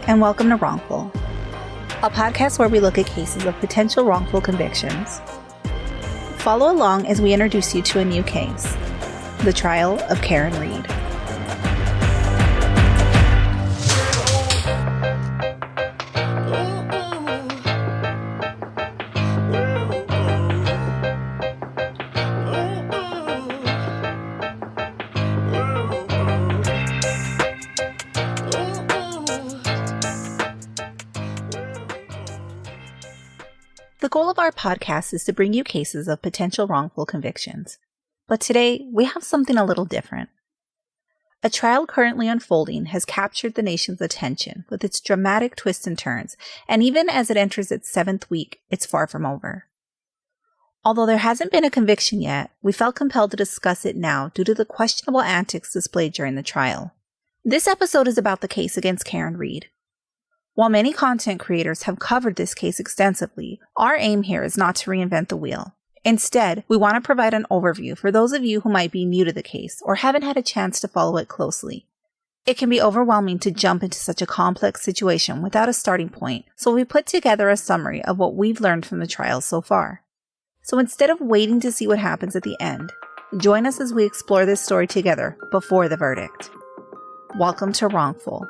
and welcome to Wrongful, a podcast where we look at cases of potential wrongful convictions. Follow along as we introduce you to a new case, the trial of Karen Reed. The goal of our podcast is to bring you cases of potential wrongful convictions. But today, we have something a little different. A trial currently unfolding has captured the nation's attention with its dramatic twists and turns, and even as it enters its 7th week, it's far from over. Although there hasn't been a conviction yet, we felt compelled to discuss it now due to the questionable antics displayed during the trial. This episode is about the case against Karen Reed. While many content creators have covered this case extensively, our aim here is not to reinvent the wheel. Instead, we want to provide an overview for those of you who might be new to the case or haven't had a chance to follow it closely. It can be overwhelming to jump into such a complex situation without a starting point, so we put together a summary of what we've learned from the trial so far. So instead of waiting to see what happens at the end, join us as we explore this story together before the verdict. Welcome to Wrongful,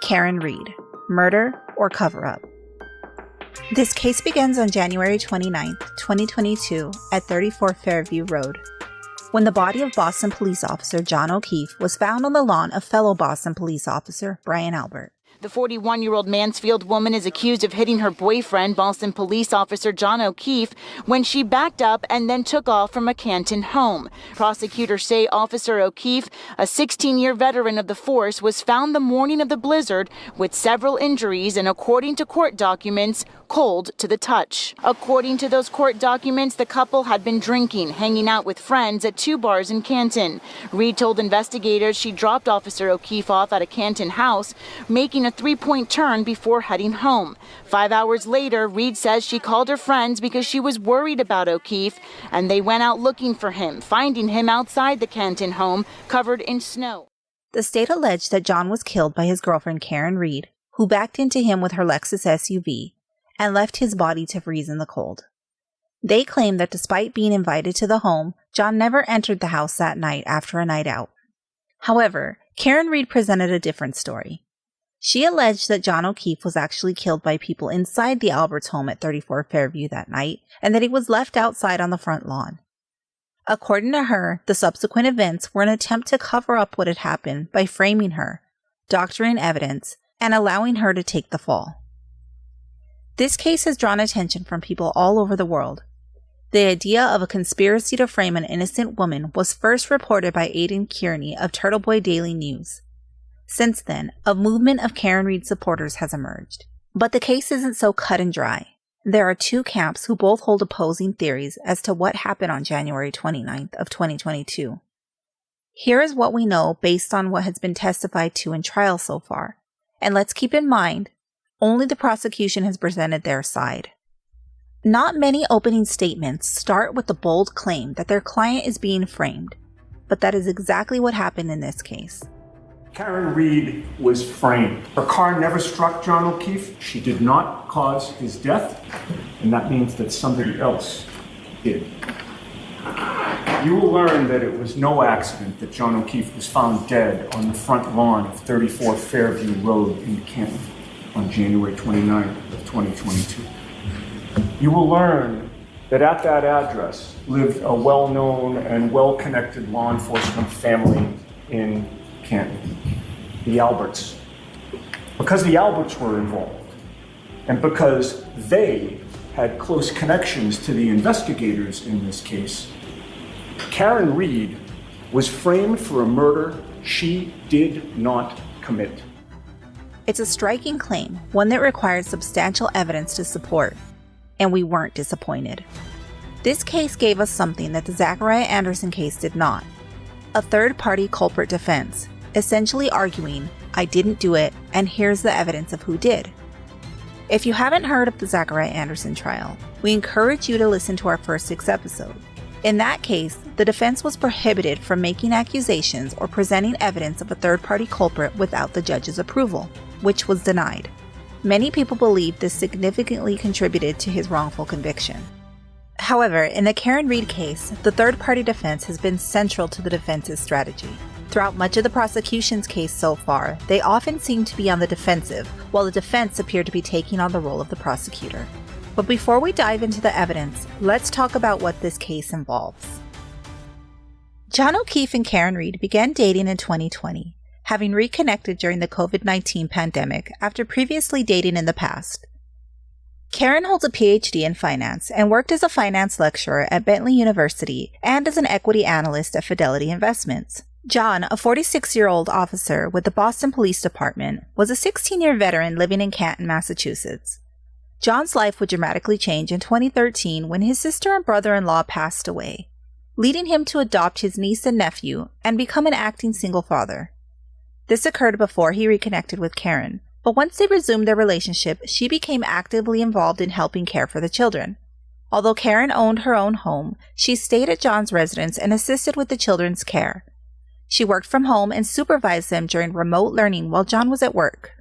Karen Reed. Murder or cover-up. This case begins on January 29, 2022 at 34 Fairview Road, when the body of Boston police officer John O'Keefe was found on the lawn of fellow Boston police officer Brian Albert. The 41-year-old Mansfield woman is accused of hitting her boyfriend, Boston police officer John O'Keefe, when she backed up and then took off from a Canton home. Prosecutors say Officer O'Keefe, a 16-year veteran of the force, was found the morning of the blizzard with several injuries and, according to court documents, cold to the touch. According to those court documents, the couple had been drinking, hanging out with friends at 2 bars in Canton. Reed told investigators she dropped Officer O'Keefe off at a Canton house, making a 3-point turn before heading home. 5 hours later, Reed says she called her friends because she was worried about O'Keefe, and they went out looking for him, finding him outside the Canton home, covered in snow. The state alleged that John was killed by his girlfriend Karen Reed, who backed into him with her Lexus SUV and left his body to freeze in the cold. They claim that despite being invited to the home, John never entered the house that night after a night out. However, Karen Reed presented a different story. She alleged that John O'Keefe was actually killed by people inside the Alberts home at 34 Fairview that night, and that he was left outside on the front lawn. According to her, the subsequent events were an attempt to cover up what had happened by framing her, doctoring evidence, and allowing her to take the fall. This case has drawn attention from people all over the world. The idea of a conspiracy to frame an innocent woman was first reported by Aidan Kearney of Turtle Boy Daily News. Since then, a movement of Karen Reed supporters has emerged. But the case isn't so cut and dry. There are 2 camps who both hold opposing theories as to what happened on January 29th of 2022. Here is what we know based on what has been testified to in trial so far. And let's keep in mind, only the prosecution has presented their side. Not many opening statements start with the bold claim that their client is being framed, but that is exactly what happened in this case. Karen Reed was framed. Her car never struck John O'Keefe. She did not cause his death, and that means that somebody else did. You will learn that it was no accident that John O'Keefe was found dead on the front lawn of 34 Fairview Road in Canton on January 29th of 2022. You will learn that at that address lived a well-known and well-connected law enforcement family in Canton, the Alberts. Because the Alberts were involved, and because they had close connections to the investigators in this case, Karen Reed was framed for a murder she did not commit. It's a striking claim, one that required substantial evidence to support, and we weren't disappointed. This case gave us something that the Zachariah Anderson case did not: a third-party culprit defense, essentially arguing, I didn't do it, and here's the evidence of who did. If you haven't heard of the Zachariah Anderson trial, we encourage you to listen to our first 6 episodes. In that case, the defense was prohibited from making accusations or presenting evidence of a third-party culprit without the judge's approval, which was denied. Many people believe this significantly contributed to his wrongful conviction. However, in the Karen Read case, the third-party defense has been central to the defense's strategy. Throughout much of the prosecution's case so far, they often seem to be on the defensive, while the defense appeared to be taking on the role of the prosecutor. But before we dive into the evidence, let's talk about what this case involves. John O'Keefe and Karen Read began dating in 2020, having reconnected during the COVID-19 pandemic after previously dating in the past. Karen holds a PhD in finance and worked as a finance lecturer at Bentley University and as an equity analyst at Fidelity Investments. John, a 46-year-old officer with the Boston Police Department, was a 16-year veteran living in Canton, Massachusetts. John's life would dramatically change in 2013 when his sister and brother-in-law passed away, leading him to adopt his niece and nephew and become an acting single father. This occurred before he reconnected with Karen, but once they resumed their relationship, she became actively involved in helping care for the children. Although Karen owned her own home, she stayed at John's residence and assisted with the children's care. She worked from home and supervised them during remote learning while John was at work.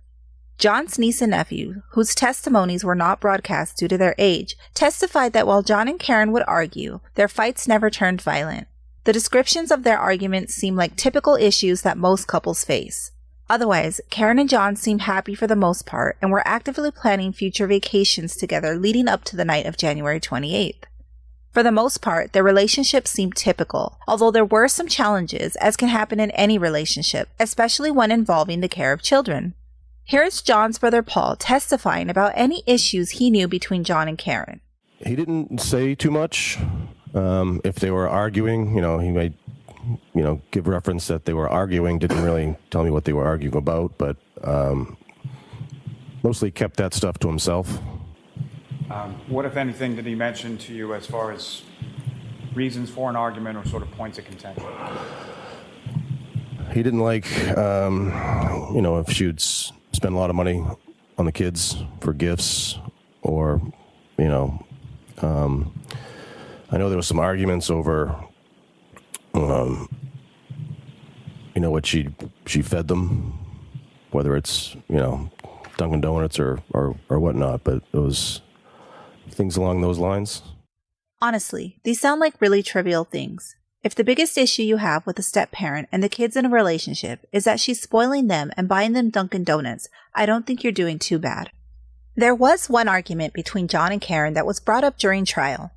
John's niece and nephew, whose testimonies were not broadcast due to their age, testified that while John and Karen would argue, their fights never turned violent. The descriptions of their arguments seem like typical issues that most couples face. Otherwise, Karen and John seemed happy for the most part and were actively planning future vacations together leading up to the night of January 28th. For the most part, their relationship seemed typical, although there were some challenges, as can happen in any relationship, especially one involving the care of children. Here is John's brother Paul testifying about any issues he knew between John and Karen. He didn't say too much. If they were arguing, he might give reference that they were arguing, didn't really tell me what they were arguing about, but mostly kept that stuff to himself. What, if anything, did he mention to you as far as reasons for an argument or sort of points of contention? He didn't like, if she would spend a lot of money on the kids for gifts or, I know there was some arguments over what she fed them, whether it's, Dunkin' Donuts or whatnot, but it was things along those lines. Honestly, these sound like really trivial things. If the biggest issue you have with a step-parent and the kids in a relationship is that she's spoiling them and buying them Dunkin' Donuts, I don't think you're doing too bad. There was one argument between John and Karen that was brought up during trial.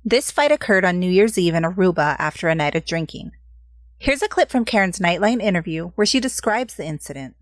This fight occurred on New Year's Eve in Aruba after a night of drinking. Here's a clip from Karen's Nightline interview where she describes the incident.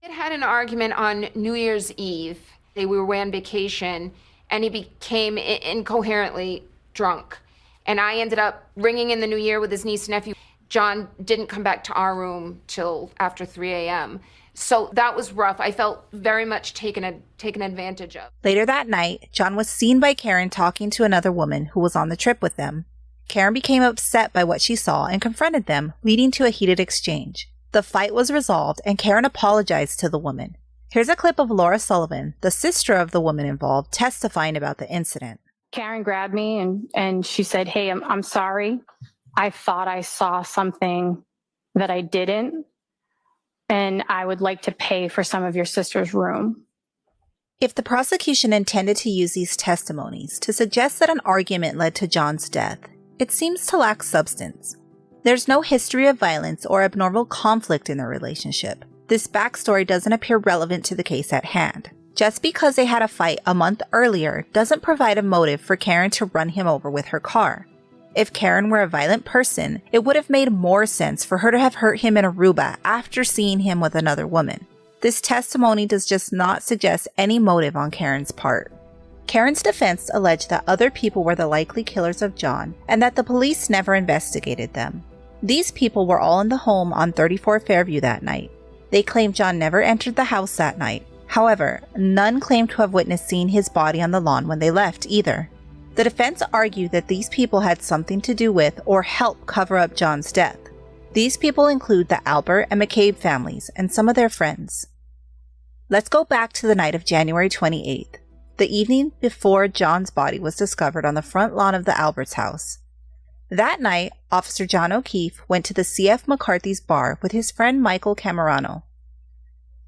We had an argument on New Year's Eve. We were away on vacation, and he became incoherently drunk. And I ended up ringing in the new year with his niece and nephew. John didn't come back to our room till after 3 a.m. So that was rough. I felt very much taken advantage of. Later that night, John was seen by Karen talking to another woman who was on the trip with them. Karen became upset by what she saw and confronted them, leading to a heated exchange. The fight was resolved and Karen apologized to the woman. Here's a clip of Laura Sullivan, the sister of the woman involved, testifying about the incident. Karen grabbed me and she said, "Hey, I'm sorry. I thought I saw something that I didn't, and I would like to pay for some of your sister's room." If the prosecution intended to use these testimonies to suggest that an argument led to John's death, it seems to lack substance. There's no history of violence or abnormal conflict in their relationship. This backstory doesn't appear relevant to the case at hand. Just because they had a fight a month earlier doesn't provide a motive for Karen to run him over with her car. If Karen were a violent person, it would have made more sense for her to have hurt him in Aruba after seeing him with another woman. This testimony does just not suggest any motive on Karen's part. Karen's defense alleged that other people were the likely killers of John and that the police never investigated them. These people were all in the home on 34 Fairview that night. They claimed John never entered the house that night. However, none claimed to have witnessed seeing his body on the lawn when they left either. The defense argued that these people had something to do with or helped cover up John's death. These people include the Albert and McCabe families and some of their friends. Let's go back to the night of January 28th, the evening before John's body was discovered on the front lawn of the Alberts' house. That night, Officer John O'Keefe went to the C.F. McCarthy's bar with his friend Michael Camerano.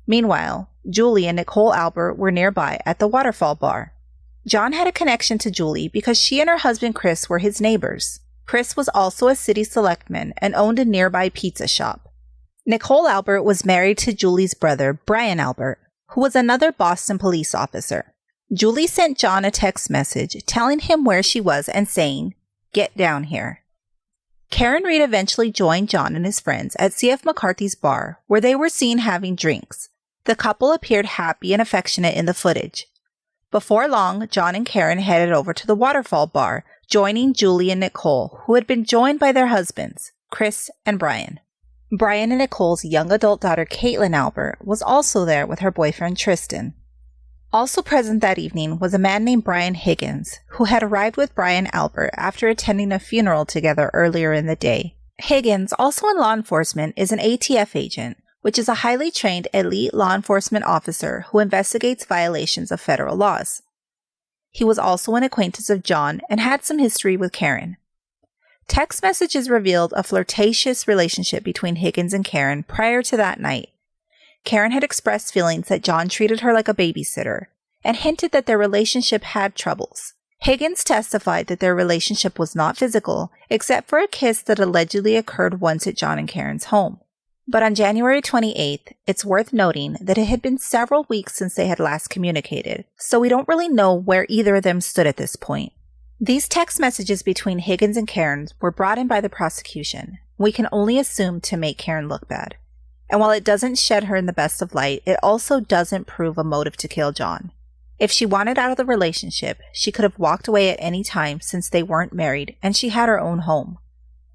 Meanwhile, Julie and Nicole Albert were nearby at the Waterfall Bar. John had a connection to Julie because she and her husband Chris were his neighbors. Chris was also a city selectman and owned a nearby pizza shop. Nicole Albert was married to Julie's brother, Brian Albert, who was another Boston police officer. Julie sent John a text message telling him where she was and saying, "Get down here." Karen Reed eventually joined John and his friends at C.F. McCarthy's bar, where they were seen having drinks. The couple appeared happy and affectionate in the footage. Before long, John and Karen headed over to the Waterfall Bar, joining Julie and Nicole, who had been joined by their husbands, Chris and Brian. Brian and Nicole's young adult daughter, Caitlin Albert, was also there with her boyfriend, Tristan. Also present that evening was a man named Brian Higgins, who had arrived with Brian Albert after attending a funeral together earlier in the day. Higgins, also in law enforcement, is an ATF agent, which is a highly trained elite law enforcement officer who investigates violations of federal laws. He was also an acquaintance of John and had some history with Karen. Text messages revealed a flirtatious relationship between Higgins and Karen prior to that night. Karen had expressed feelings that John treated her like a babysitter and hinted that their relationship had troubles. Higgins testified that their relationship was not physical, except for a kiss that allegedly occurred once at John and Karen's home. But on January 28th, it's worth noting that it had been several weeks since they had last communicated, so we don't really know where either of them stood at this point. These text messages between Higgins and Karen were brought in by the prosecution. We can only assume to make Karen look bad. And while it doesn't shed her in the best of light, it also doesn't prove a motive to kill John. If she wanted out of the relationship, she could have walked away at any time since they weren't married and she had her own home.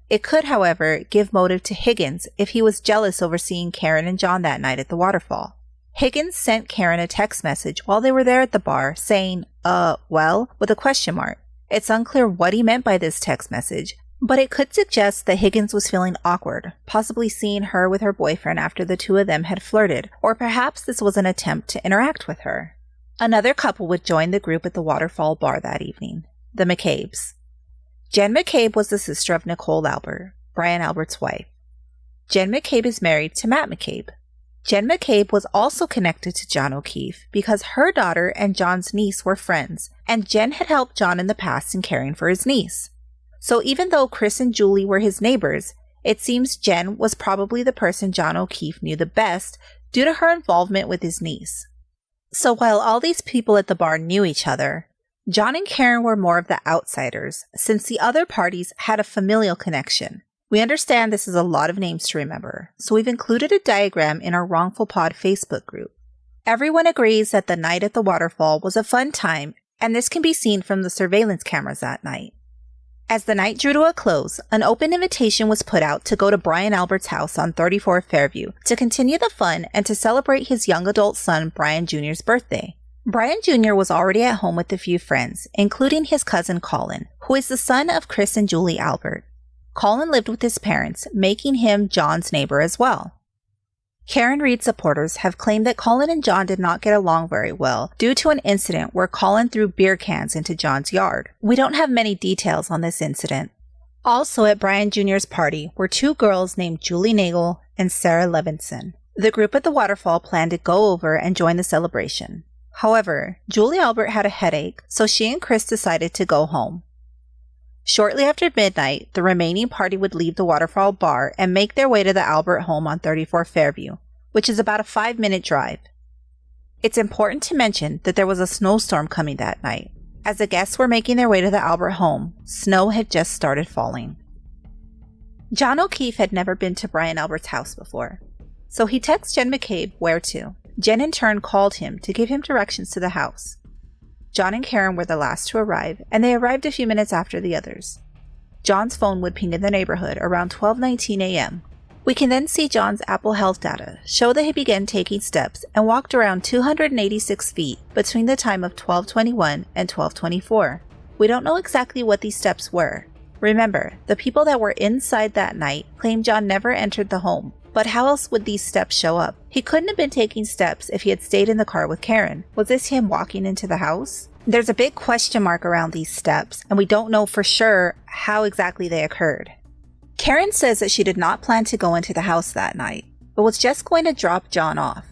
It could, however, give motive to Higgins if he was jealous over seeing Karen and John that night at the waterfall. Higgins sent Karen a text message while they were there at the bar saying, well, with a question mark. It's unclear what he meant by this text message, but it could suggest that Higgins was feeling awkward, possibly seeing her with her boyfriend after the two of them had flirted, or perhaps this was an attempt to interact with her. Another couple would join the group at the Waterfall Bar that evening, the McCabe's. Jen McCabe was the sister of Nicole Albert, Brian Albert's wife. Jen McCabe is married to Matt McCabe. Jen McCabe was also connected to John O'Keefe because her daughter and John's niece were friends, and Jen had helped John in the past in caring for his niece. So even though Chris and Julie were his neighbors, it seems Jen was probably the person John O'Keefe knew the best due to her involvement with his niece. So while all these people at the bar knew each other, John and Karen were more of the outsiders, since the other parties had a familial connection. We understand this is a lot of names to remember, so we've included a diagram in our Wrongful Pod Facebook group. Everyone agrees that the night at the waterfall was a fun time, and this can be seen from the surveillance cameras that night. As the night drew to a close, an open invitation was put out to go to Brian Albert's house on 34 Fairview to continue the fun and to celebrate his young adult son Brian Jr.'s birthday. Brian Jr. was already at home with a few friends, including his cousin Colin, who is the son of Chris and Julie Albert. Colin lived with his parents, making him John's neighbor as well. Karen Reed supporters have claimed that Colin and John did not get along very well due to an incident where Colin threw beer cans into John's yard. We don't have many details on this incident. Also at Brian Jr.'s party were two girls named Julie Nagel and Sarah Levinson. The group at the waterfall planned to go over and join the celebration. However, Julie Albert had a headache, so she and Chris decided to go home. Shortly after midnight, the remaining party would leave the Waterfall Bar and make their way to the Albert home on 34 Fairview, which is about a 5-minute drive. It's important to mention that there was a snowstorm coming that night. As the guests were making their way to the Albert home, snow had just started falling. John O'Keefe had never been to Brian Albert's house before, so he texted Jen McCabe where to. Jen in turn called him to give him directions to the house. John and Karen were the last to arrive, and they arrived a few minutes after the others. John's phone would ping in the neighborhood around 12:19 a.m. We can then see John's Apple Health data show that he began taking steps and walked around 286 feet between the time of 12:21 and 12:24. We don't know exactly what these steps were. Remember, the people that were inside that night claimed John never entered the home. But how else would these steps show up? He couldn't have been taking steps if he had stayed in the car with Karen. Was this him walking into the house? There's a big question mark around these steps, and we don't know for sure how exactly they occurred. Karen says that she did not plan to go into the house that night, but was just going to drop John off.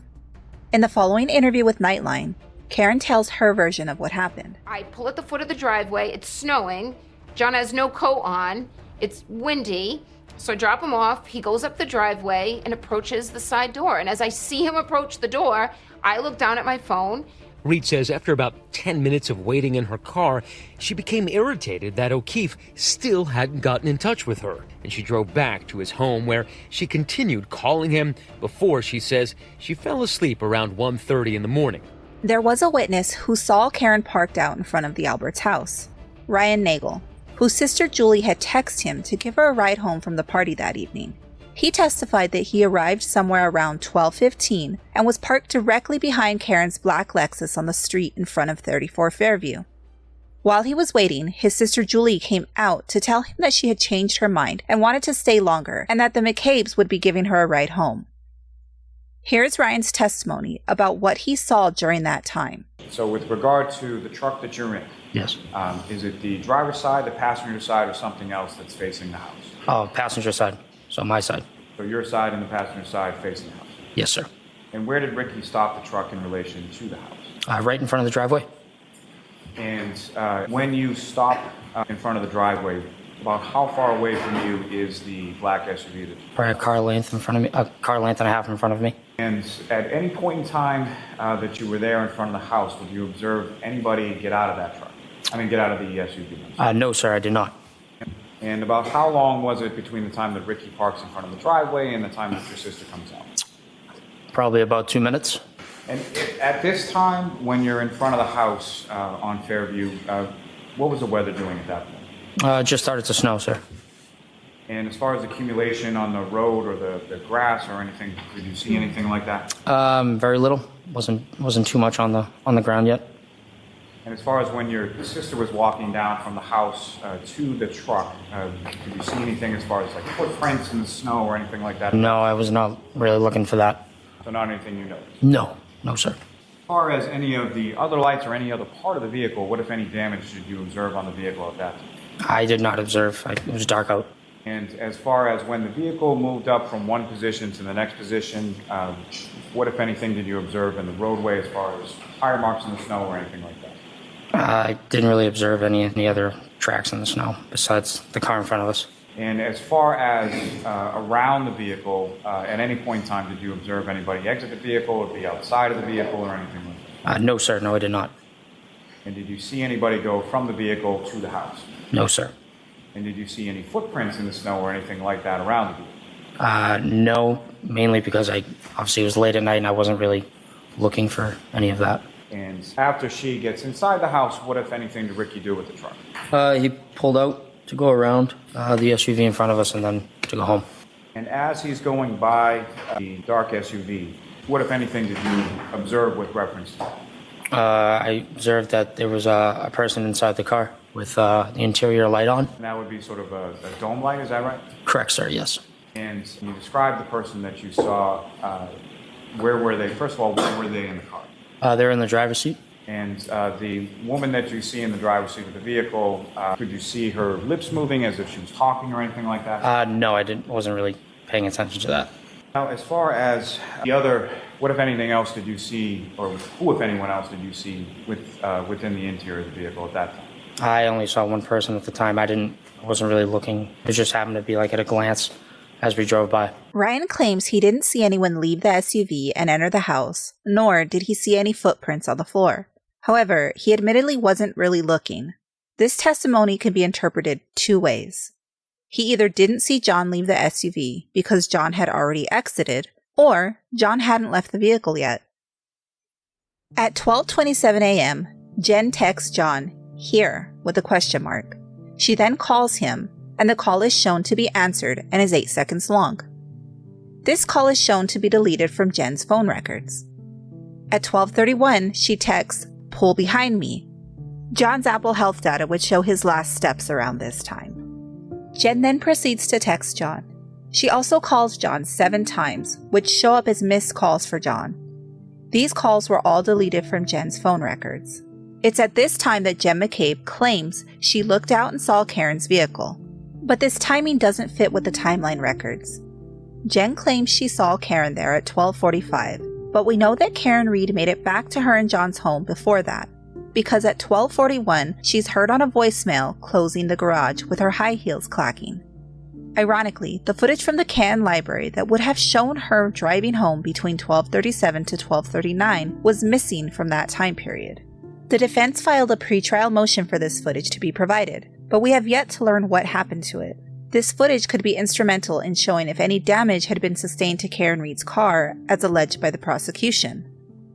In the following interview with Nightline, Karen tells her version of what happened. I pull at the foot of the driveway. It's snowing. John has no coat on. It's windy. So I drop him off. He goes up the driveway and approaches the side door. And as I see him approach the door, I look down at my phone. Reed says after about 10 minutes of waiting in her car, she became irritated that O'Keefe still hadn't gotten in touch with her. And she drove back to his home where she continued calling him before, she says, she fell asleep around 1:30 in the morning. There was a witness who saw Karen parked out in front of the Alberts' house, Ryan Nagel, whose sister Julie had texted him to give her a ride home from the party that evening. He testified that he arrived somewhere around 12:15 and was parked directly behind Karen's black Lexus on the street in front of 34 Fairview. While he was waiting, his sister Julie came out to tell him that she had changed her mind and wanted to stay longer and that the McCabe's would be giving her a ride home. Here's Ryan's testimony about what he saw during that time. So with regard to the truck that you're in, Yes. is it the driver's side, the passenger side, or something else that's facing the house? Oh, passenger side. So my side. So your side and the passenger side facing the house. Yes, sir. And where did Ricky stop the truck in relation to the house? Right in front of the driveway. And when you stop in front of the driveway, about how far away from you is the black SUV? Probably a car length in front of me, a car length and a half in front of me. And at any point in time that you were there in front of the house, did you observe anybody get out of that truck? I mean, get out of the SUV? No, sir, I did not. And about how long was it between the time that Ricky parks in front of the driveway and the time that your sister comes out? Probably about 2 minutes. And at this time, when you're in front of the house on Fairview, what was the weather doing at that point? It just started to snow, sir. And as far as accumulation on the road or the grass or anything, did you see anything like that? Very little. Wasn't too much on the ground yet. And as far as when your sister was walking down from the house to the truck, did you see anything as far as like footprints in the snow or anything like that? No, I was not really looking for that. So not anything you noticed? No, sir. As far as any of the other lights or any other part of the vehicle, what, if any, damage did you observe on the vehicle at that time? I did not observe. It was dark out. And as far as when the vehicle moved up from one position to the next position, what, if anything, did you observe in the roadway as far as tire marks in the snow or anything like that? I didn't really observe any other tracks in the snow besides the car in front of us. And as far as around the vehicle, at any point in time, did you observe anybody exit the vehicle or be outside of the vehicle or anything like that? No, sir. No, I did not. And did you see anybody go from the vehicle to the house? No, sir. And did you see any footprints in the snow or anything like that around the vehicle? No, mainly because obviously it was late at night and I wasn't really looking for any of that. And after she gets inside the house, what, if anything, did Ricky do with the truck? He pulled out to go around the SUV in front of us and then to go home. And as he's going by the dark SUV, what, if anything, did you observe with reference to that? I observed that there was a person inside the car with the interior light on. And that would be sort of a dome light, is that right? Correct, sir, yes. And you described the person that you saw. Where were they? First of all, where were they in the car? They're in the driver's seat. And the woman that you see in the driver's seat of the vehicle, could you see her lips moving as if she was talking or anything like that? No, I wasn't really paying attention to that. Now, as far as the other, what, if anything else, did you see, or who, if anyone else, did you see within the interior of the vehicle at that time? I only saw one person at the time. I wasn't really looking. It just happened to be like at a glance as we drove by. Ryan claims he didn't see anyone leave the SUV and enter the house, nor did he see any footprints on the floor. However, he admittedly wasn't really looking. This testimony can be interpreted two ways. He either didn't see John leave the SUV because John had already exited, or John hadn't left the vehicle yet. At 12:27 a.m., Jen texts John, "Here," with a question mark. She then calls him, and the call is shown to be answered and is 8 seconds long. This call is shown to be deleted from Jen's phone records. At 12:31, she texts, "Pull behind me." John's Apple Health data would show his last steps around this time. Jen then proceeds to text John. She also calls John 7 times, which show up as missed calls for John. These calls were all deleted from Jen's phone records. It's at this time that Jen McCabe claims she looked out and saw Karen's vehicle. But this timing doesn't fit with the timeline records. Jen claims she saw Karen there at 12:45, But we know that Karen Reed made it back to her and John's home before that, because at 12:41, she's heard on a voicemail closing the garage with her high heels clacking. Ironically, the footage from the Canton library that would have shown her driving home between 12:37 to 12:39 was missing from that time period. The defense filed a pretrial motion for this footage to be provided, but we have yet to learn what happened to it. This footage could be instrumental in showing if any damage had been sustained to Karen Reed's car, as alleged by the prosecution.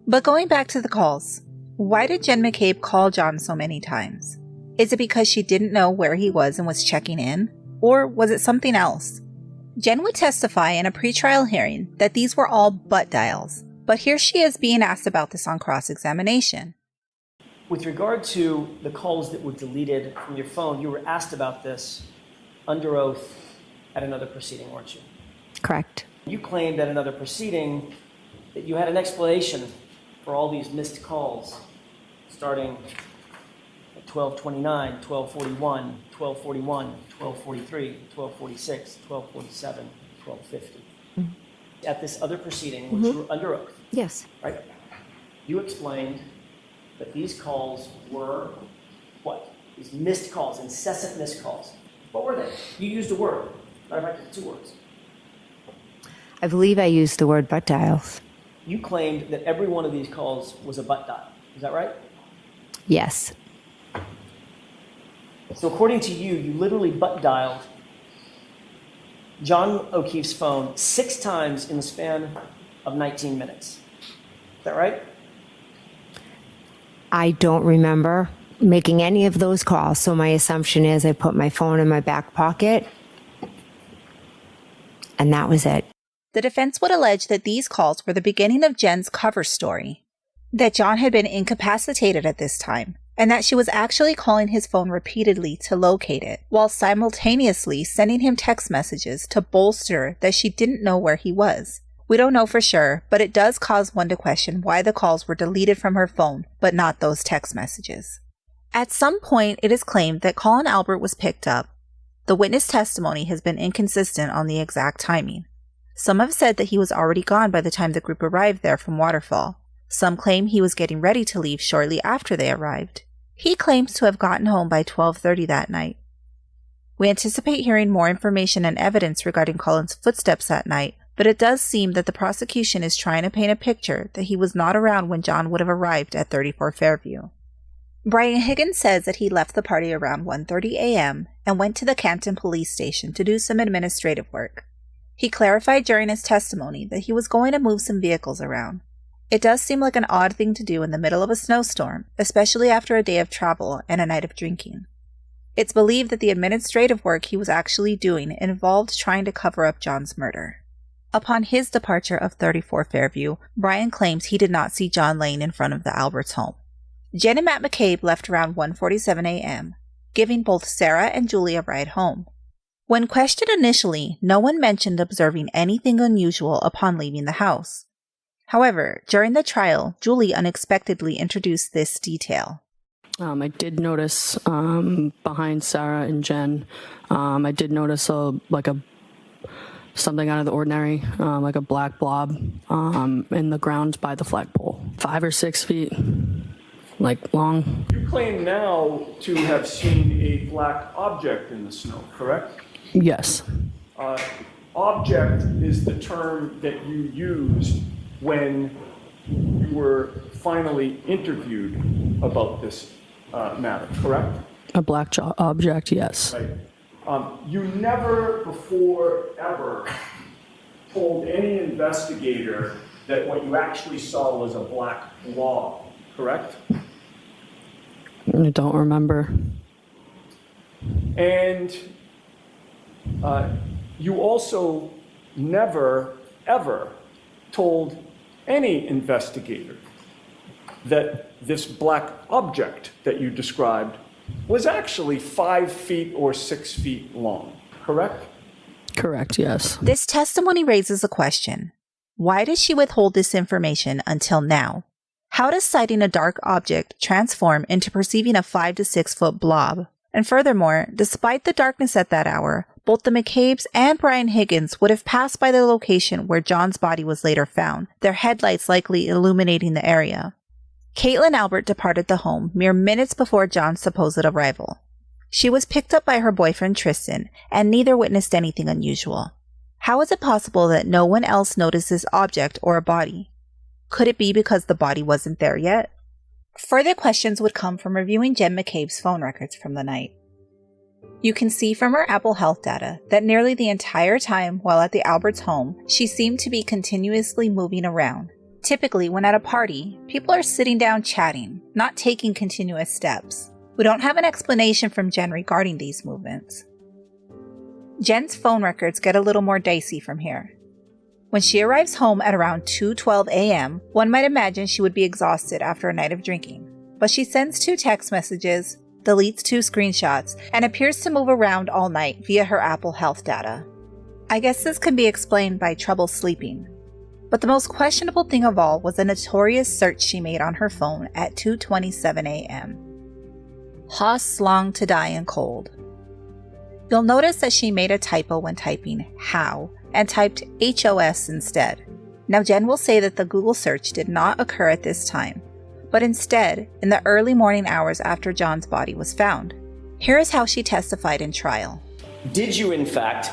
But going back to the calls, why did Jen McCabe call John so many times? Is it because she didn't know where he was and was checking in? Or was it something else? Jen would testify in a pretrial hearing that these were all butt dials, but here she is being asked about this on cross-examination. With regard to the calls that were deleted from your phone, you were asked about this under oath at another proceeding, weren't you? Correct. You claimed at another proceeding that you had an explanation for all these missed calls, starting at 12:29, 12:41, 12:41, 12:43, 12:46, 12:47, 12:50. Mm-hmm. At this other proceeding, which you were under oath, Yes. right? You explained that these calls were what? These missed calls, incessant missed calls. What were they? You used a word. Matter of fact, it's 2 words. I believe I used the word butt dials. You claimed that every one of these calls was a butt dial. Is that right? Yes. So according to you, you literally butt dialed John O'Keefe's phone 6 times in the span of 19 minutes. Is that right? I don't remember making any of those calls, so my assumption is I put my phone in my back pocket, and that was it. The defense would allege that these calls were the beginning of Jen's cover story, that John had been incapacitated at this time, and that she was actually calling his phone repeatedly to locate it, while simultaneously sending him text messages to bolster that she didn't know where he was. We don't know for sure, but it does cause one to question why the calls were deleted from her phone, but not those text messages. At some point, it is claimed that Colin Albert was picked up. The witness testimony has been inconsistent on the exact timing. Some have said that he was already gone by the time the group arrived there from Waterfall. Some claim he was getting ready to leave shortly after they arrived. He claims to have gotten home by 12:30 that night. We anticipate hearing more information and evidence regarding Colin's footsteps that night, but it does seem that the prosecution is trying to paint a picture that he was not around when John would have arrived at 34 Fairview. Brian Higgins says that he left the party around 1:30 a.m. and went to the Canton police station to do some administrative work. He clarified during his testimony that he was going to move some vehicles around. It does seem like an odd thing to do in the middle of a snowstorm, especially after a day of travel and a night of drinking. It's believed that the administrative work he was actually doing involved trying to cover up John's murder. Upon his departure of 34 Fairview, Brian claims he did not see John laying in front of the Alberts' home. Jen and Matt McCabe left around 1:47 a.m., giving both Sarah and Julie a ride home. When questioned initially, no one mentioned observing anything unusual upon leaving the house. However, during the trial, Julie unexpectedly introduced this detail. I did notice behind Sarah and Jen, I did notice something out of the ordinary, like a black blob in the ground by the flagpole, 5 or 6 feet, long. You claim now to have seen a black object in the snow, correct? Yes. Object is the term that you used when you were finally interviewed about this matter, correct? A black object, yes. Right. You never before ever told any investigator that what you actually saw was a black blob, correct? I don't remember. And you also never, ever told any investigator that this black object that you described was actually 5 feet or 6 feet long, correct? Correct, yes. This testimony raises a question. Why did she withhold this information until now? How does sighting a dark object transform into perceiving a 5 to 6 foot blob? And furthermore, despite the darkness at that hour, both the McCabe's and Brian Higgins would have passed by the location where John's body was later found, their headlights likely illuminating the area. Caitlin Albert departed the home mere minutes before John's supposed arrival. She was picked up by her boyfriend Tristan, and neither witnessed anything unusual. How is it possible that no one else noticed this object or a body? Could it be because the body wasn't there yet? Further questions would come from reviewing Jen McCabe's phone records from the night. You can see from her Apple Health data that nearly the entire time while at the Alberts' home, she seemed to be continuously moving around. Typically, when at a party, people are sitting down chatting, not taking continuous steps. We don't have an explanation from Jen regarding these movements. Jen's phone records get a little more dicey from here. When she arrives home at around 2:12 a.m., one might imagine she would be exhausted after a night of drinking. But she sends 2 text messages, deletes 2 screenshots, and appears to move around all night via her Apple Health data. I guess this can be explained by trouble sleeping. But the most questionable thing of all was a notorious search she made on her phone at 2:27 a.m. Haas long to die in cold. You'll notice that she made a typo when typing how and typed HOS instead. Now Jen will say that the Google search did not occur at this time, but instead in the early morning hours after John's body was found. Here is how she testified in trial. Did you, in fact,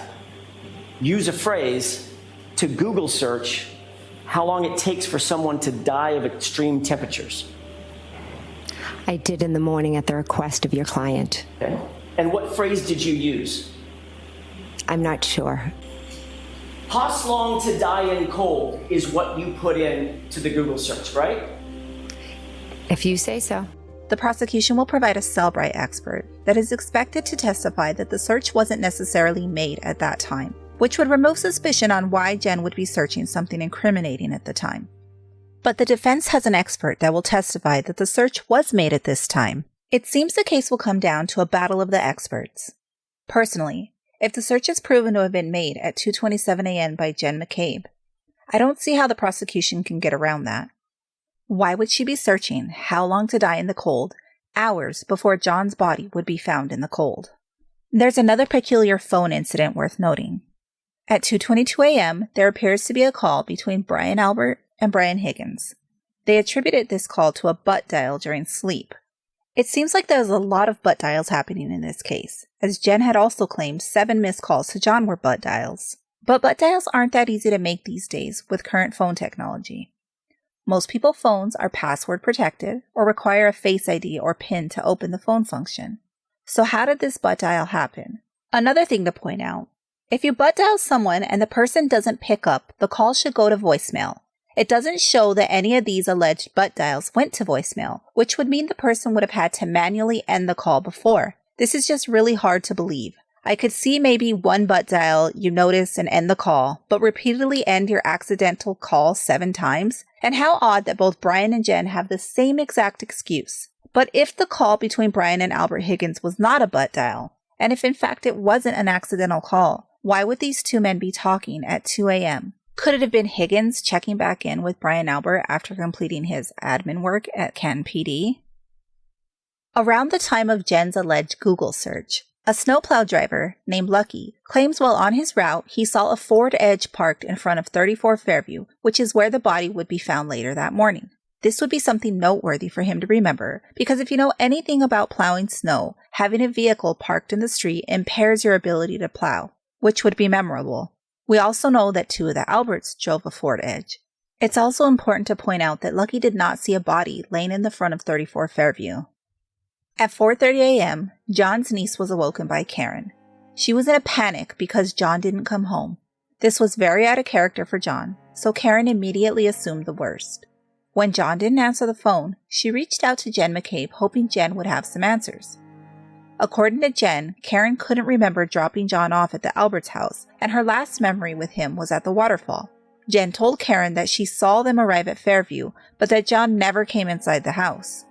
use a phrase to Google search how long it takes for someone to die of extreme temperatures? I did in the morning at the request of your client. Okay. And what phrase did you use? I'm not sure. Haas long to die in cold is what you put in to the Google search, right? If you say so. The prosecution will provide a Cellbrite expert that is expected to testify that the search wasn't necessarily made at that time, which would remove suspicion on why Jen would be searching something incriminating at the time. But the defense has an expert that will testify that the search was made at this time. It seems the case will come down to a battle of the experts. Personally, if the search is proven to have been made at 2:27 a.m. by Jen McCabe, I don't see how the prosecution can get around that. Why would she be searching how long to die in the cold hours before John's body would be found in the cold? There's another peculiar phone incident worth noting. At 2:22 a.m., there appears to be a call between Brian Albert and Brian Higgins. They attributed this call to a butt dial during sleep. It seems like there's a lot of butt dials happening in this case, as Jen had also claimed 7 missed calls to John were butt dials. But butt dials aren't that easy to make these days with current phone technology. Most people's phones are password protected or require a Face ID or PIN to open the phone function. So how did this butt dial happen? Another thing to point out, if you butt dial someone and the person doesn't pick up, the call should go to voicemail. It doesn't show that any of these alleged butt dials went to voicemail, which would mean the person would have had to manually end the call before. This is just really hard to believe. I could see maybe one butt dial you notice and end the call, but repeatedly end your accidental call 7 times? And how odd that both Brian and Jen have the same exact excuse. But if the call between Brian and Albert Higgins was not a butt dial, and if in fact it wasn't an accidental call, why would these 2 men be talking at 2 a.m.? Could it have been Higgins checking back in with Brian Albert after completing his admin work at Canton PD? Around the time of Jen's alleged Google search, a snowplow driver named Lucky claims while on his route he saw a Ford Edge parked in front of 34 Fairview, which is where the body would be found later that morning. This would be something noteworthy for him to remember, because if you know anything about plowing snow, having a vehicle parked in the street impairs your ability to plow, which would be memorable. We also know that 2 of the Alberts drove a Ford Edge. It's also important to point out that Lucky did not see a body laying in the front of 34 Fairview. At 4:30 a.m., John's niece was awoken by Karen. She was in a panic because John didn't come home. This was very out of character for John, so Karen immediately assumed the worst. When John didn't answer the phone, she reached out to Jen McCabe hoping Jen would have some answers. According to Jen, Karen couldn't remember dropping John off at the Alberts house, and her last memory with him was at the waterfall. Jen told Karen that she saw them arrive at Fairview, but that John never came inside the house.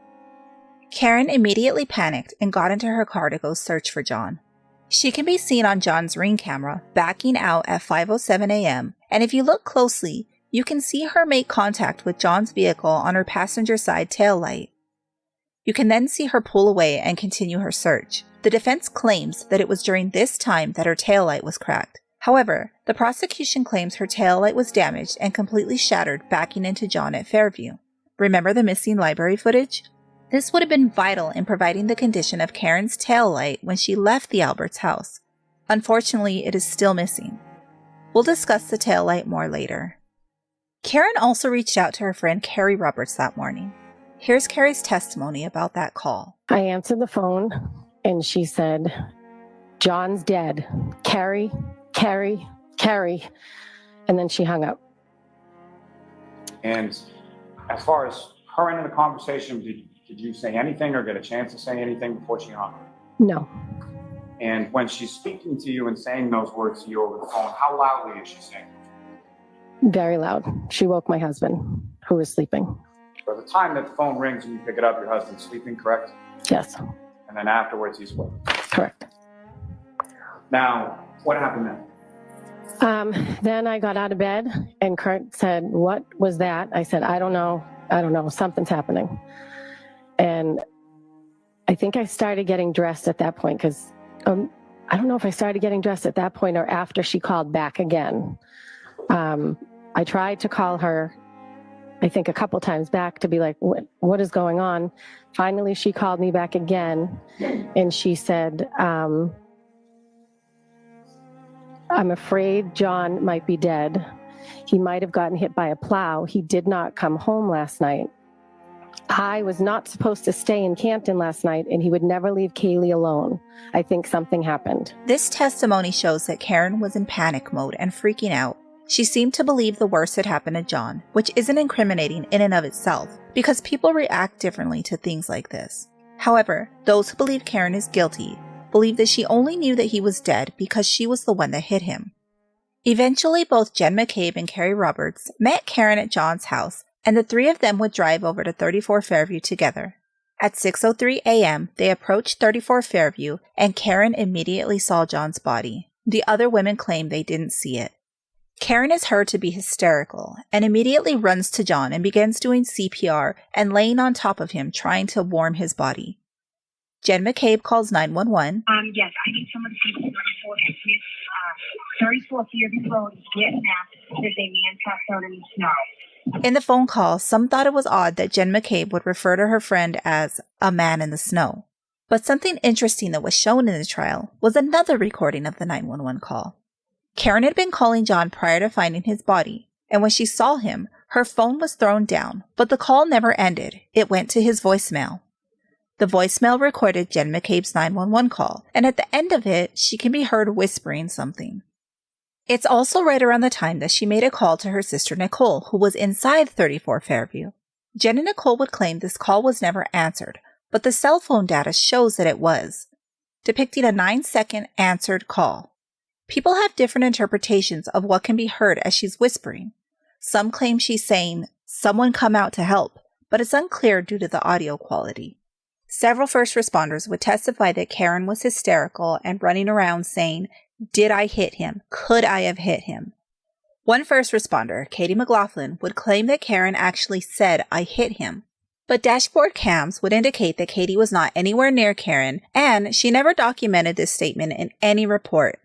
Karen immediately panicked and got into her car to go search for John. She can be seen on John's Ring camera backing out at 5:07 a.m., and if you look closely, you can see her make contact with John's vehicle on her passenger side taillight. You can then see her pull away and continue her search. The defense claims that it was during this time that her taillight was cracked. However, the prosecution claims her taillight was damaged and completely shattered backing into John at Fairview. Remember the missing library footage? This would have been vital in providing the condition of Karen's taillight when she left the Alberts' house. Unfortunately, it is still missing. We'll discuss the taillight more later. Karen also reached out to her friend Carrie Roberts that morning. Here's Carrie's testimony about that call. I answered the phone and she said, "John's dead. Carrie, Carrie, Carrie." And then she hung up. And as far as her end of the conversation, did you say anything or get a chance to say anything before she hung up? No. And when she's speaking to you and saying those words to you over the phone, how loudly is she saying them? Very loud. She woke my husband, who was sleeping. By the time that the phone rings and you pick it up, your husband's sleeping, correct? Yes. And then afterwards, he's awake. Correct. Now, what happened then? Then I got out of bed and Kurt said, "What was that?" I said, I don't know. Something's happening." And I think I started getting dressed at that point because I don't know if I started getting dressed at that point or after she called back again. I tried to call her, I think a couple times back to be like, what is going on? Finally, she called me back again and she said, "I'm afraid John might be dead. He might have gotten hit by a plow. He did not come home last night. I was not supposed to stay in Canton last night and he would never leave Kaylee alone. I think something happened." This testimony shows that Karen was in panic mode and freaking out. She seemed to believe the worst had happened to John, which isn't incriminating in and of itself, because people react differently to things like this. However, those who believe Karen is guilty believe that she only knew that he was dead because she was the one that hit him. Eventually, both Jen McCabe and Carrie Roberts met Karen at John's house, and the three of them would drive over to 34 Fairview together. At 6:03 a.m., they approached 34 Fairview, and Karen immediately saw John's body. The other women claim they didn't see it. Karen is heard to be hysterical and immediately runs to John and begins doing CPR and laying on top of him, trying to warm his body. Jen McCabe calls 911. Yes, I need someone to come to 34 Fairview Road, Vietnam. There's a man passed out in the snow. In the phone call, some thought it was odd that Jen McCabe would refer to her friend as a man in the snow. But something interesting that was shown in the trial was another recording of the 911 call. Karen had been calling John prior to finding his body, and when she saw him, her phone was thrown down, but the call never ended. It went to his voicemail. The voicemail recorded Jen McCabe's 911 call, and at the end of it, she can be heard whispering something. It's also right around the time that she made a call to her sister Nicole, who was inside 34 Fairview. Jen and Nicole would claim this call was never answered, but the cell phone data shows that it was, depicting a 9-second answered call. People have different interpretations of what can be heard as she's whispering. Some claim she's saying, "Someone come out to help," but it's unclear due to the audio quality. Several first responders would testify that Karen was hysterical and running around saying, "Did I hit him? Could I have hit him?" One first responder, Katie McLaughlin, would claim that Karen actually said, "I hit him." But dashboard cams would indicate that Katie was not anywhere near Karen, and she never documented this statement in any report.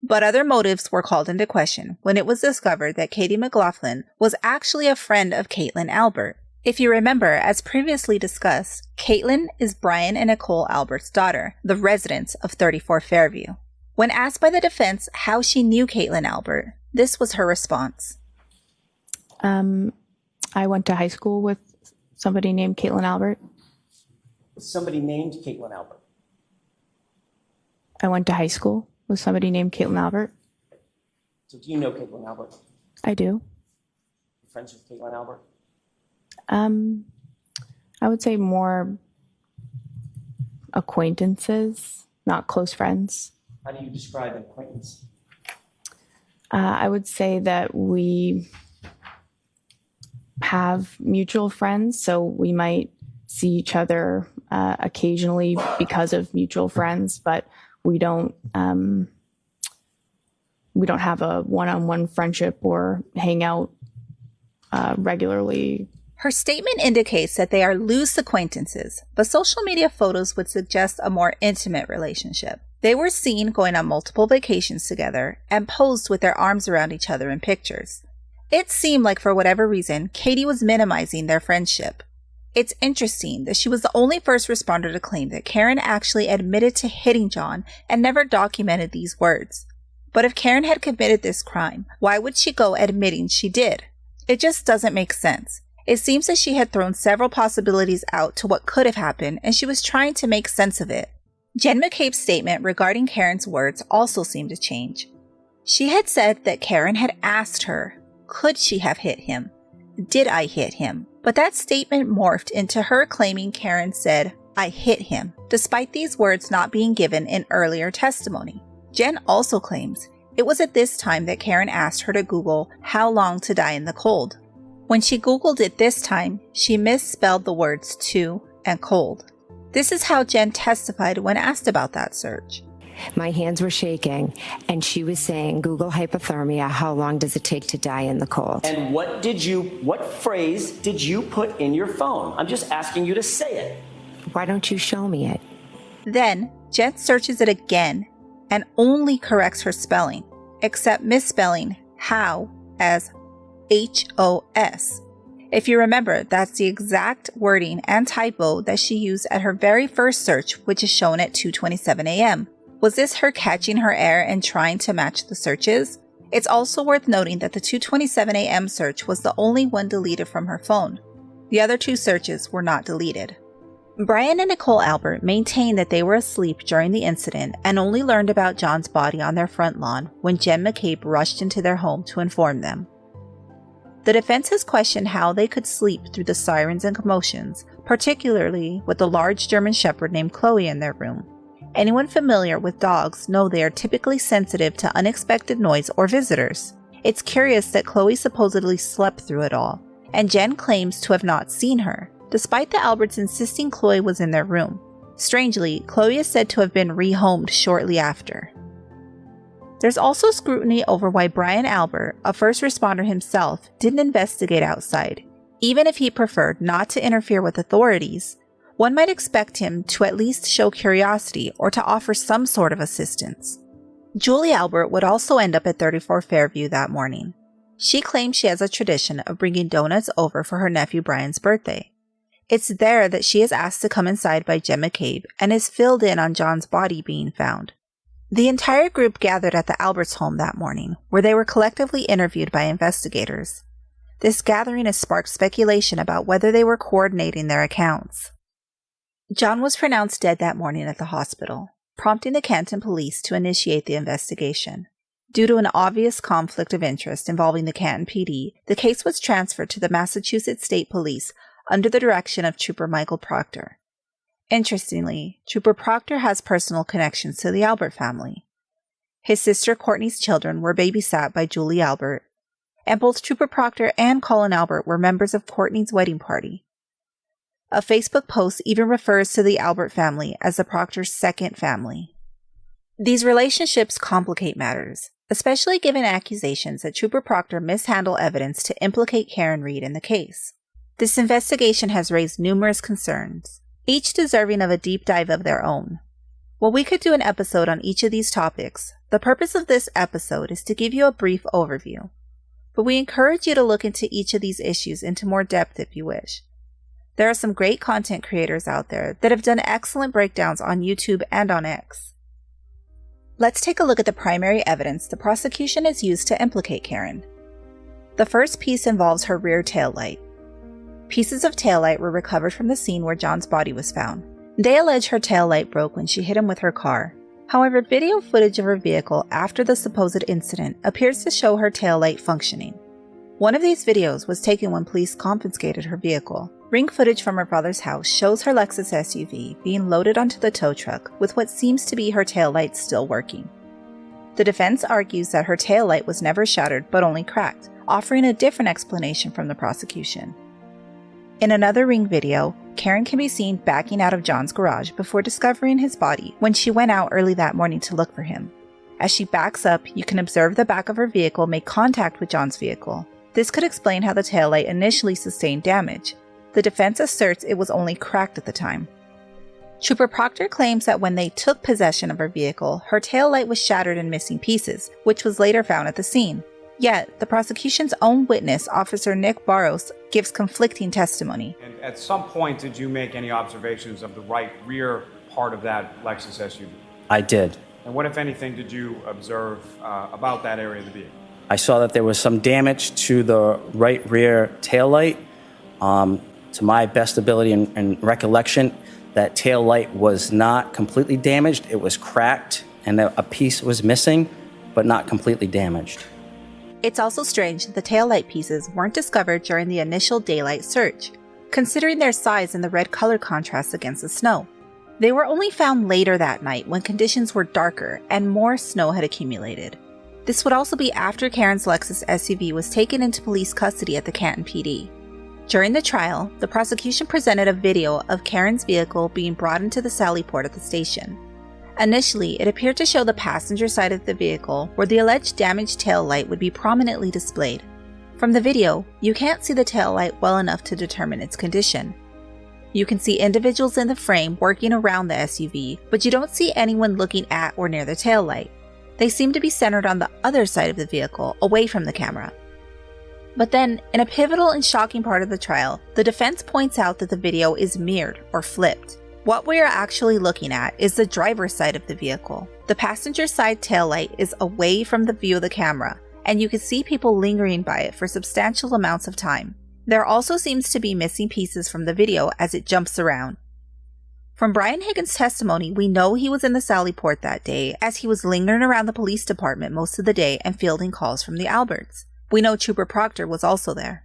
But other motives were called into question when it was discovered that Katie McLaughlin was actually a friend of Caitlin Albert. If you remember, as previously discussed, Caitlin is Brian and Nicole Albert's daughter, the residents of 34 Fairview. When asked by the defense how she knew Caitlin Albert, this was her response. I went to high school with somebody named Caitlin Albert. Somebody named Caitlin Albert. I went to high school with somebody named Caitlin Albert. So do you know Caitlin Albert? I do. You're friends with Caitlin Albert? I would say more acquaintances, not close friends. How do you describe an acquaintance? I would say that we have mutual friends, so we might see each other occasionally because of mutual friends, but we don't have a one-on-one friendship or hang out regularly Her statement indicates that they are loose acquaintances, but social media photos would suggest a more intimate relationship. They were seen going on multiple vacations together and posed with their arms around each other in pictures. It seemed like for whatever reason, Katie was minimizing their friendship. It's interesting that she was the only first responder to claim that Karen actually admitted to hitting John and never documented these words. But if Karen had committed this crime, why would she go admitting she did? It just doesn't make sense. It seems that she had thrown several possibilities out to what could have happened, and she was trying to make sense of it. Jen McCabe's statement regarding Karen's words also seemed to change. She had said that Karen had asked her, could she have hit him? Did I hit him? But that statement morphed into her claiming Karen said, I hit him, despite these words not being given in earlier testimony. Jen also claims it was at this time that Karen asked her to Google how long to die in the cold. When she Googled it this time, she misspelled the words to and cold. This is how Jen testified when asked about that search. My hands were shaking, and she was saying, Google hypothermia, how long does it take to die in the cold? And what phrase did you put in your phone? I'm just asking you to say it. Why don't you show me it? Then, Jen searches it again and only corrects her spelling, except misspelling how as HOS. If you remember, that's the exact wording and typo that she used at her very first search, which is shown at 2:27 a.m. Was this her catching her error and trying to match the searches? It's also worth noting that the 2:27 a.m. search was the only one deleted from her phone. The other two searches were not deleted. Brian and Nicole Albert maintained that they were asleep during the incident and only learned about John's body on their front lawn when Jen McCabe rushed into their home to inform them. The defense has questioned how they could sleep through the sirens and commotions, particularly with a large German Shepherd named Chloe in their room. Anyone familiar with dogs know they are typically sensitive to unexpected noise or visitors. It's curious that Chloe supposedly slept through it all, and Jen claims to have not seen her, despite the Alberts insisting Chloe was in their room. Strangely, Chloe is said to have been rehomed shortly after. There's also scrutiny over why Brian Albert, a first responder himself, didn't investigate outside. Even if he preferred not to interfere with authorities, one might expect him to at least show curiosity or to offer some sort of assistance. Julie Albert would also end up at 34 Fairview that morning. She claims she has a tradition of bringing donuts over for her nephew Brian's birthday. It's there that she is asked to come inside by Jen McCabe and is filled in on John's body being found. The entire group gathered at the Alberts' home that morning, where they were collectively interviewed by investigators. This gathering has sparked speculation about whether they were coordinating their accounts. John was pronounced dead that morning at the hospital, prompting the Canton police to initiate the investigation. Due to an obvious conflict of interest involving the Canton PD, the case was transferred to the Massachusetts State Police under the direction of Trooper Michael Proctor. Interestingly, Trooper Proctor has personal connections to the Albert family. His sister Courtney's children were babysat by Julie Albert, and both Trooper Proctor and Colin Albert were members of Courtney's wedding party. A Facebook post even refers to the Albert family as the Proctor's second family. These relationships complicate matters, especially given accusations that Trooper Proctor mishandled evidence to implicate Karen Reed in the case. This investigation has raised numerous concerns, each deserving of a deep dive of their own. While we could do an episode on each of these topics, the purpose of this episode is to give you a brief overview. But we encourage you to look into each of these issues into more depth if you wish. There are some great content creators out there that have done excellent breakdowns on YouTube and on X. Let's take a look at the primary evidence the prosecution has used to implicate Karen. The first piece involves her rear taillight. Pieces of taillight were recovered from the scene where John's body was found. They allege her taillight broke when she hit him with her car. However, video footage of her vehicle after the supposed incident appears to show her taillight functioning. One of these videos was taken when police confiscated her vehicle. Ring footage from her father's house shows her Lexus SUV being loaded onto the tow truck with what seems to be her taillight still working. The defense argues that her taillight was never shattered but only cracked, offering a different explanation from the prosecution. In another Ring video, Karen can be seen backing out of John's garage before discovering his body when she went out early that morning to look for him. As she backs up, you can observe the back of her vehicle make contact with John's vehicle. This could explain how the taillight initially sustained damage. The defense asserts it was only cracked at the time. Trooper Proctor claims that when they took possession of her vehicle, her taillight was shattered in missing pieces, which was later found at the scene. Yet, the prosecution's own witness, Officer Nick Barros, gives conflicting testimony. And at some point, did you make any observations of the right rear part of that Lexus SUV? I did. And what, if anything, did you observe about that area of the vehicle? I saw that there was some damage to the right rear taillight. To my best ability and recollection, that taillight was not completely damaged. It was cracked and a piece was missing, but not completely damaged. It's also strange that the taillight pieces weren't discovered during the initial daylight search, considering their size and the red color contrast against the snow. They were only found later that night when conditions were darker and more snow had accumulated. This would also be after Karen's Lexus SUV was taken into police custody at the Canton PD. During the trial, the prosecution presented a video of Karen's vehicle being brought into the Sally Port at the station. Initially, it appeared to show the passenger side of the vehicle where the alleged damaged tail light would be prominently displayed. From the video, you can't see the tail light well enough to determine its condition. You can see individuals in the frame working around the SUV, but you don't see anyone looking at or near the tail light. They seem to be centered on the other side of the vehicle, away from the camera. But then, in a pivotal and shocking part of the trial, the defense points out that the video is mirrored or flipped. What we are actually looking at is the driver's side of the vehicle. The passenger side taillight is away from the view of the camera, and you can see people lingering by it for substantial amounts of time. There also seems to be missing pieces from the video as it jumps around. From Brian Higgins' testimony, we know he was in the Sally Port that day, as he was lingering around the police department most of the day and fielding calls from the Alberts. We know Trooper Proctor was also there.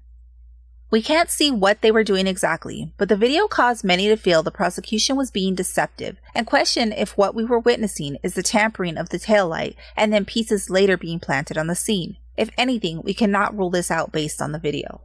We can't see what they were doing exactly, but the video caused many to feel the prosecution was being deceptive and question if what we were witnessing is the tampering of the taillight and then pieces later being planted on the scene. If anything, we cannot rule this out based on the video.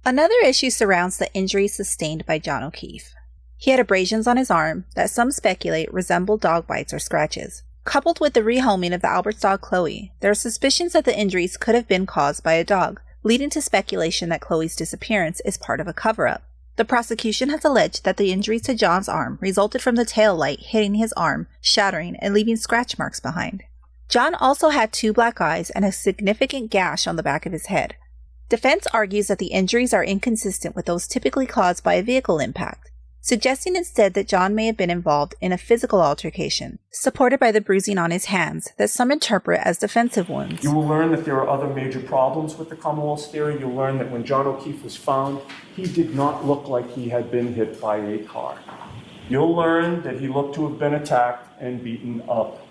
Another issue surrounds the injuries sustained by John O'Keefe. He had abrasions on his arm that some speculate resembled dog bites or scratches. Coupled with the rehoming of the Albert's dog Chloe, there are suspicions that the injuries could have been caused by a dog, leading to speculation that Chloe's disappearance is part of a cover-up. The prosecution has alleged that the injuries to John's arm resulted from the tail light hitting his arm, shattering, and leaving scratch marks behind. John also had 2 black eyes and a significant gash on the back of his head. Defense argues that the injuries are inconsistent with those typically caused by a vehicle impact, suggesting instead that John may have been involved in a physical altercation, supported by the bruising on his hands that some interpret as defensive wounds. You will learn that there are other major problems with the Commonwealth's theory. You'll learn that when John O'Keefe was found, he did not look like he had been hit by a car. You'll learn that he looked to have been attacked and beaten up.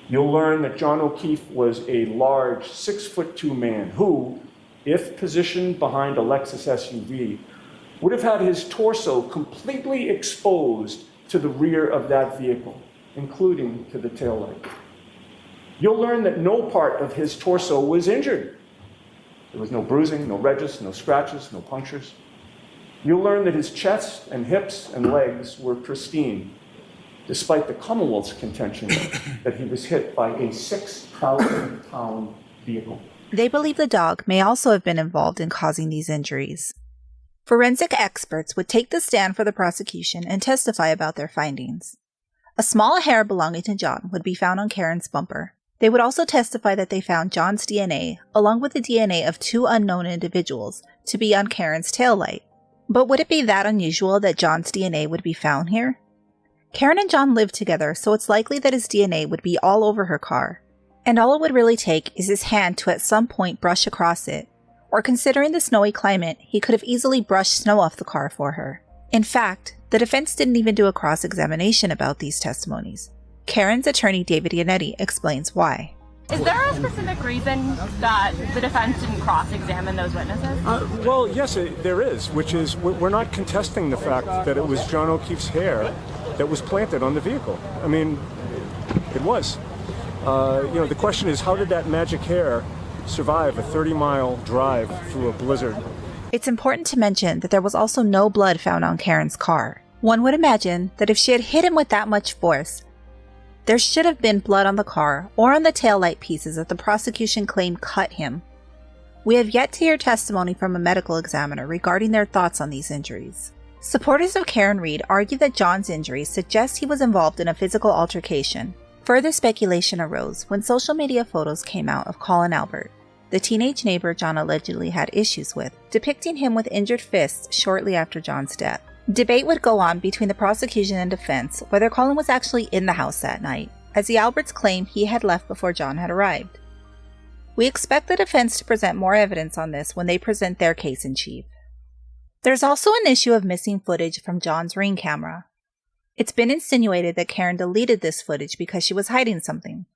You'll learn that John O'Keefe was a large 6'2" man who, if positioned behind a Lexus SUV, would have had his torso completely exposed to the rear of that vehicle, including to the taillight. You'll learn that no part of his torso was injured. There was no bruising, no ridges, no scratches, no punctures. You'll learn that his chest and hips and legs were pristine, despite the Commonwealth's contention that he was hit by a 6,000-pound vehicle. They believe the dog may also have been involved in causing these injuries. Forensic experts would take the stand for the prosecution and testify about their findings. A small hair belonging to John would be found on Karen's bumper. They would also testify that they found John's DNA, along with the DNA of 2 unknown individuals, to be on Karen's taillight. But would it be that unusual that John's DNA would be found here? Karen and John lived together, so it's likely that his DNA would be all over her car. And all it would really take is his hand to at some point brush across it. Or considering the snowy climate, he could have easily brushed snow off the car for her. In fact, the defense didn't even do a cross-examination about these testimonies. Karen's attorney David Yannetti explains why. Is there a specific reason that the defense didn't cross-examine those witnesses? Well, yes, there is, which is we're not contesting the fact that it was John O'Keefe's hair that was planted on the vehicle. I mean, it was. The question is, how did that magic hair survive a 30-mile drive through a blizzard? It's important to mention that there was also no blood found on Karen's car. One would imagine that if she had hit him with that much force, there should have been blood on the car or on the taillight pieces that the prosecution claimed cut him. We have yet to hear testimony from a medical examiner regarding their thoughts on these injuries. Supporters of Karen Read argue that John's injuries suggest he was involved in a physical altercation. Further speculation arose when social media photos came out of Colin Albert, the teenage neighbor John allegedly had issues with, depicting him with injured fists shortly after John's death. Debate would go on between the prosecution and defense whether Colin was actually in the house that night, as the Alberts claim he had left before John had arrived. We expect the defense to present more evidence on this when they present their case in chief. There's also an issue of missing footage from John's Ring camera. It's been insinuated that Karen deleted this footage because she was hiding something.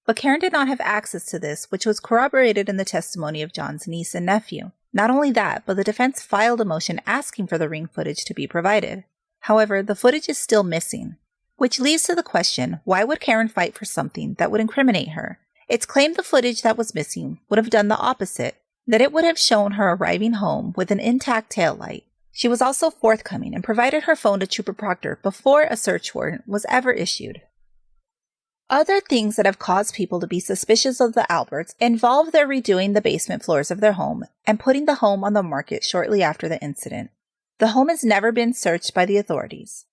But Karen did not have access to this, which was corroborated in the testimony of John's niece and nephew. Not only that, but the defense filed a motion asking for the Ring footage to be provided. However, the footage is still missing, which leads to the question, why would Karen fight for something that would incriminate her? It's claimed the footage that was missing would have done the opposite, that it would have shown her arriving home with an intact taillight. She was also forthcoming and provided her phone to Trooper Proctor before a search warrant was ever issued. Other things that have caused people to be suspicious of the Alberts involve their redoing the basement floors of their home and putting the home on the market shortly after the incident. The home has never been searched by the authorities.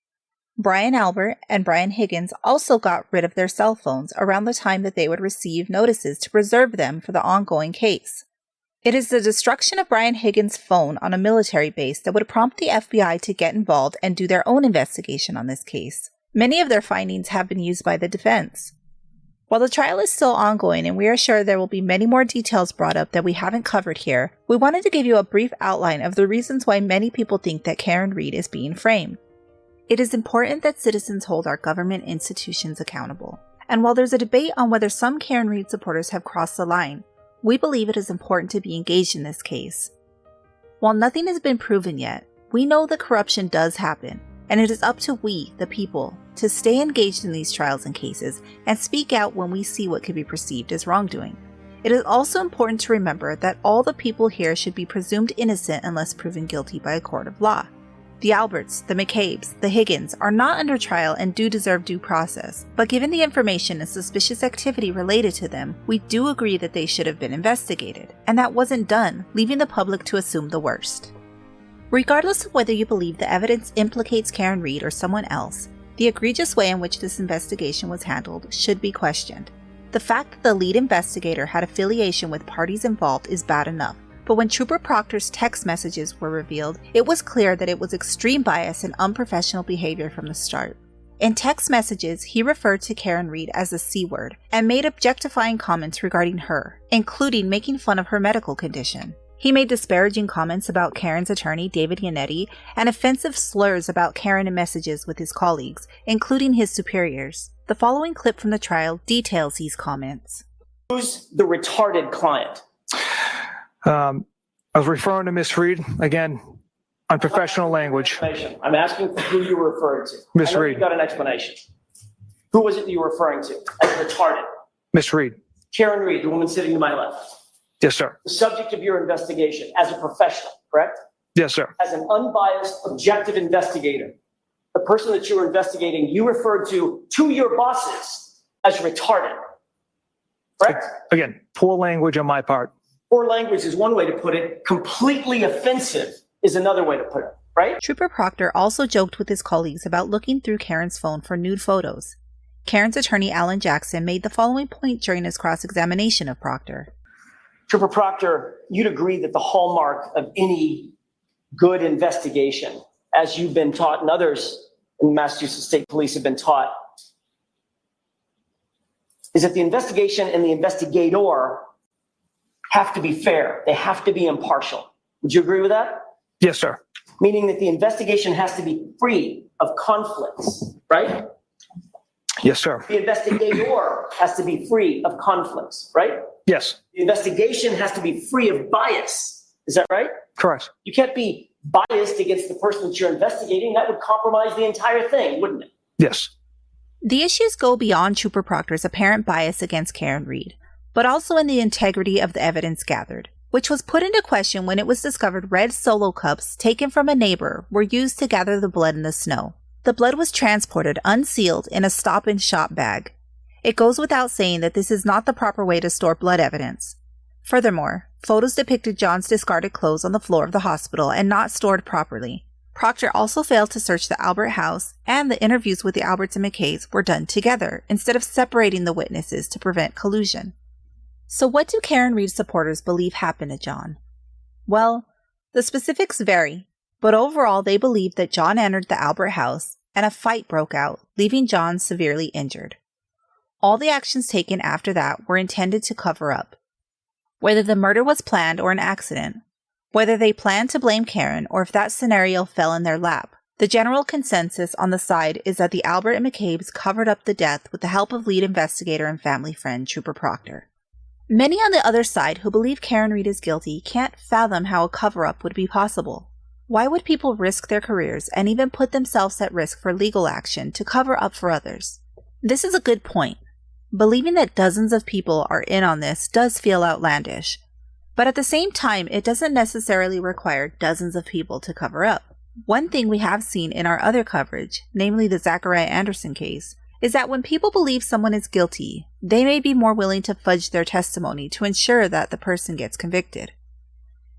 Brian Albert and Brian Higgins also got rid of their cell phones around the time that they would receive notices to preserve them for the ongoing case. It is the destruction of Brian Higgins' phone on a military base that would prompt the FBI to get involved and do their own investigation on this case. Many of their findings have been used by the defense. While the trial is still ongoing and we are sure there will be many more details brought up that we haven't covered here, we wanted to give you a brief outline of the reasons why many people think that Karen Read is being framed. It is important that citizens hold our government institutions accountable. And while there's a debate on whether some Karen Read supporters have crossed the line, we believe it is important to be engaged in this case. While nothing has been proven yet, we know that corruption does happen, and it is up to we, the people, to stay engaged in these trials and cases and speak out when we see what could be perceived as wrongdoing. It is also important to remember that all the people here should be presumed innocent unless proven guilty by a court of law. The Alberts, the McCabe's, the Higgins are not under trial and do deserve due process, but given the information and suspicious activity related to them, we do agree that they should have been investigated, and that wasn't done, leaving the public to assume the worst. Regardless of whether you believe the evidence implicates Karen Read or someone else, the egregious way in which this investigation was handled should be questioned. The fact that the lead investigator had affiliation with parties involved is bad enough, but when Trooper Proctor's text messages were revealed, it was clear that it was extreme bias and unprofessional behavior from the start. In text messages, he referred to Karen Read as the C word and made objectifying comments regarding her, including making fun of her medical condition. He made disparaging comments about Karen's attorney, David Yannetti, and offensive slurs about Karen in messages with his colleagues, including his superiors. The following clip from the trial details these comments. Who's the retarded client? I was referring to Miss Read, again, unprofessional language. I'm asking for who you were referring to. Miss I know Read. You got an explanation. Who was it that you were referring to as retarded? Miss Read. Karen Read, the woman sitting to my left. Yes, sir. The subject of your investigation as a professional, correct? Yes, sir. As an unbiased, objective investigator, the person that you were investigating, you referred to your bosses as retarded, correct? Again, poor language on my part. Poor language is one way to put it. Completely offensive is another way to put it, right? Trooper Proctor also joked with his colleagues about looking through Karen's phone for nude photos. Karen's attorney, Alan Jackson, made the following point during his cross-examination of Proctor. Trooper Proctor, you'd agree that the hallmark of any good investigation, as you've been taught and others in Massachusetts State Police have been taught, is that the investigation and the investigator have to be fair. They have to be impartial. Would you agree with that? Yes, sir. Meaning that the investigation has to be free of conflicts, right? Yes, sir. The investigator has to be free of conflicts, right? Yes. The investigation has to be free of bias. Is that right? Correct. You can't be biased against the person that you're investigating. That would compromise the entire thing, wouldn't it? Yes. The issues go beyond Trooper Proctor's apparent bias against Karen Read, but also in the integrity of the evidence gathered, which was put into question when it was discovered red Solo cups taken from a neighbor were used to gather the blood in the snow. The blood was transported unsealed in a stop-and-shop bag. It goes without saying that this is not the proper way to store blood evidence. Furthermore, photos depicted John's discarded clothes on the floor of the hospital and not stored properly. Proctor also failed to search the Albert house, and the interviews with the Alberts and McKays were done together instead of separating the witnesses to prevent collusion. So what do Karen Reed supporters believe happened to John? Well, the specifics vary, but overall they believe that John entered the Albert house and a fight broke out, leaving John severely injured. All the actions taken after that were intended to cover up. Whether the murder was planned or an accident, whether they planned to blame Karen or if that scenario fell in their lap, the general consensus on the side is that the Albert and McCabe's covered up the death with the help of lead investigator and family friend Trooper Proctor. Many on the other side who believe Karen Reed is guilty can't fathom how a cover-up would be possible. Why would people risk their careers and even put themselves at risk for legal action to cover up for others? This is a good point. Believing that dozens of people are in on this does feel outlandish, but at the same time, it doesn't necessarily require dozens of people to cover up. One thing we have seen in our other coverage, namely the Zachariah Anderson case, is that when people believe someone is guilty, they may be more willing to fudge their testimony to ensure that the person gets convicted.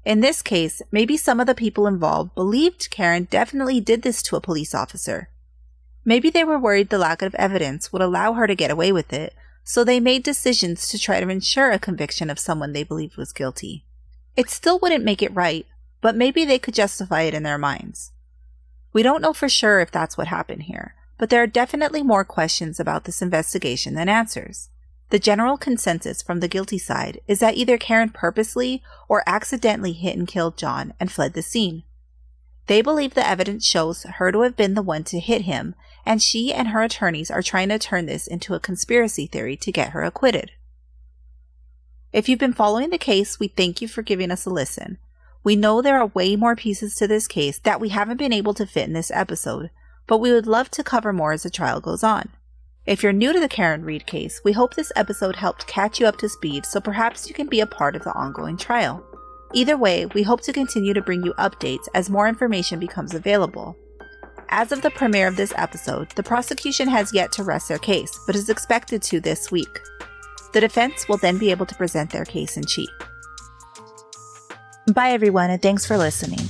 In this case, maybe some of the people involved believed Karen definitely did this to a police officer. Maybe they were worried the lack of evidence would allow her to get away with it, so they made decisions to try to ensure a conviction of someone they believed was guilty. It still wouldn't make it right, but maybe they could justify it in their minds. We don't know for sure if that's what happened here, but there are definitely more questions about this investigation than answers. The general consensus from the guilty side is that either Karen purposely or accidentally hit and killed John and fled the scene. They believe the evidence shows her to have been the one to hit him, and she and her attorneys are trying to turn this into a conspiracy theory to get her acquitted. If you've been following the case, we thank you for giving us a listen. We know there are way more pieces to this case that we haven't been able to fit in this episode, but we would love to cover more as the trial goes on. If you're new to the Karen Reed case, we hope this episode helped catch you up to speed so perhaps you can be a part of the ongoing trial. Either way, we hope to continue to bring you updates as more information becomes available. As of the premiere of this episode, the prosecution has yet to rest their case, but is expected to this week. The defense will then be able to present their case in chief. Bye everyone, and thanks for listening.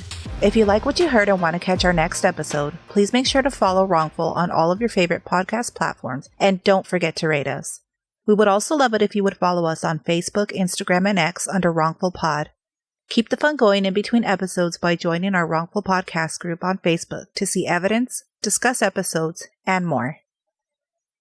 If you like what you heard and want to catch our next episode, please make sure to follow Wrongful on all of your favorite podcast platforms, and don't forget to rate us. We would also love it if you would follow us on Facebook, Instagram, and X under Wrongful Pod. Keep the fun going in between episodes by joining our Wrongful Podcast group on Facebook to see evidence, discuss episodes, and more.